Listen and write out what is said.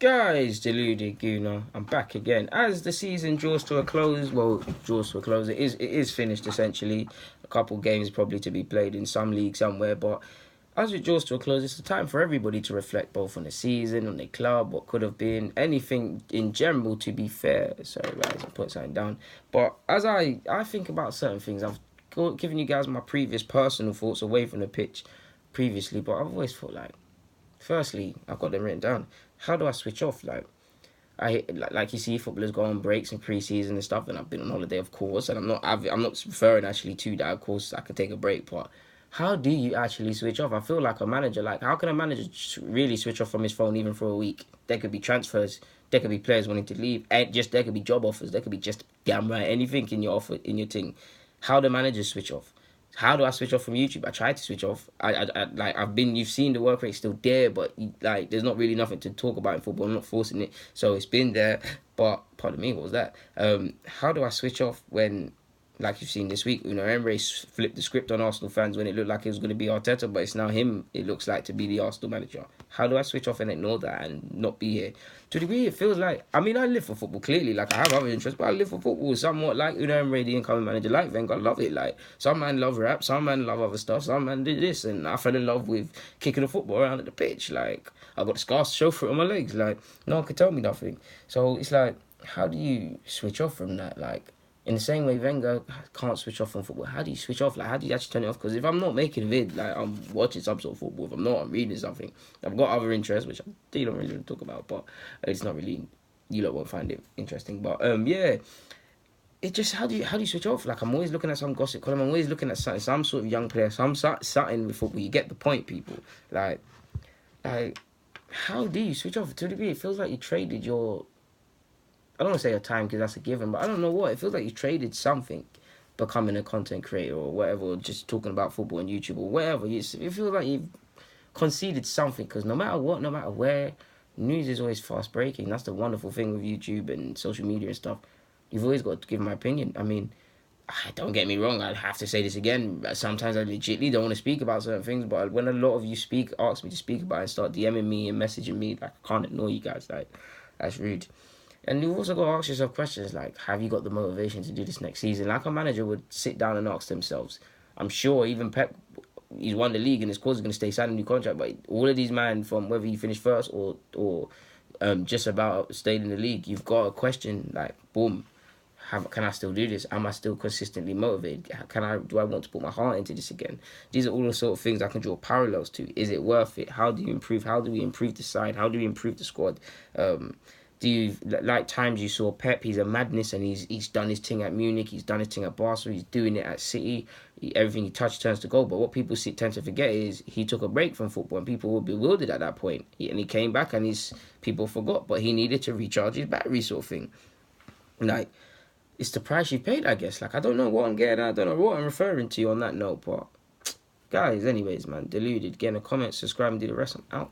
Guys, deluded Guna. I'm back again. As the season draws to a close, it is finished essentially. A couple games probably to be played in some league somewhere, but as it draws to a close, it's a time for everybody to reflect both on the season, on the club, what could have been, anything in general. To be fair, sorry guys, I put something down. But as I think about certain things, I've given you guys my previous personal thoughts away from the pitch previously, but I've always thought like, firstly, I've got them written down. How do I switch off? Like you see, footballers go on breaks in pre-season and stuff, and I've been on holiday, of course, and I'm not referring actually to that. Of course, I could take a break, but how do you actually switch off? I feel like a manager, like how can a manager really switch off from his phone even for a week? There could be transfers, there could be players wanting to leave, and just there could be job offers, there could be just damn right anything in your offer in your thing. How do managers switch off? How do I switch off from YouTube? I tried to switch off. You've seen the work rate still there, but like there's not really nothing to talk about in football. I'm not forcing it, so it's been there. But pardon me, what was that? How do I switch off when, like you've seen this week, Emery flipped the script on Arsenal fans when it looked like it was going to be Arteta, but it's now him, it looks like, to be the Arsenal manager. How do I switch off and ignore that and not be here? To a degree, it feels like, I mean, I live for football, clearly, like, I have other interests, but I live for football somewhat like Emery, the incoming manager, like Wenger, I love it, like, some man love rap, some man love other stuff, some man did this, and I fell in love with kicking the football around at the pitch, like, I got the scars to show for it on my legs, like, no one could tell me nothing. So, it's like, how do you switch off from that, like, in the same way Wenger can't switch off from football, how do you switch off? Like, how do you actually turn it off? Because if I'm not making a vid, like, I'm watching some sort of football. If I'm not, I'm reading something. I've got other interests, which I don't really talk about, but it's not really, you lot won't find it interesting. But, yeah, it just, how do you switch off? Like, I'm always looking at some gossip column. I'm always looking at some sort of young player, something with football. You get the point, people. Like, how do you switch off? To a degree, it feels like you traded your, I don't want to say your time because that's a given, but I don't know what. It feels like you traded something, becoming a content creator or whatever, or just talking about football on YouTube or whatever. It feels like you've conceded something because no matter what, no matter where, news is always fast breaking. That's the wonderful thing with YouTube and social media and stuff. You've always got to give my opinion. I mean, don't get me wrong, I have to say this again. Sometimes I legitimately don't want to speak about certain things, but when a lot of you ask me to speak about it and start DMing me and messaging me, like, I can't ignore you guys. Like, that's rude. And you've also got to ask yourself questions like, have you got the motivation to do this next season? Like a manager would sit down and ask themselves. I'm sure even Pep, he's won the league and his cause is going to stay signing a new contract. But all of these men, from whether you finish first or just about staying in the league, you've got a question like, boom, can I still do this? Am I still consistently motivated? Do I want to put my heart into this again? These are all the sort of things I can draw parallels to. Is it worth it? How do you improve? How do we improve the side? How do we improve the squad? Do you like times you saw Pep? He's a madness, and he's done his thing at Munich. He's done his thing at Barcelona. He's doing it at City. Everything he touches turns to gold. But what people tend to forget is he took a break from football, and people were bewildered at that point. And he came back, and people forgot, but he needed to recharge his battery, sort of thing. Like, it's the price you paid, I guess. Like, I don't know what I'm getting at. I don't know what I'm referring to on that note, but guys, anyways, man, deluded. Get in a comment, subscribe, and do the rest. I'm out.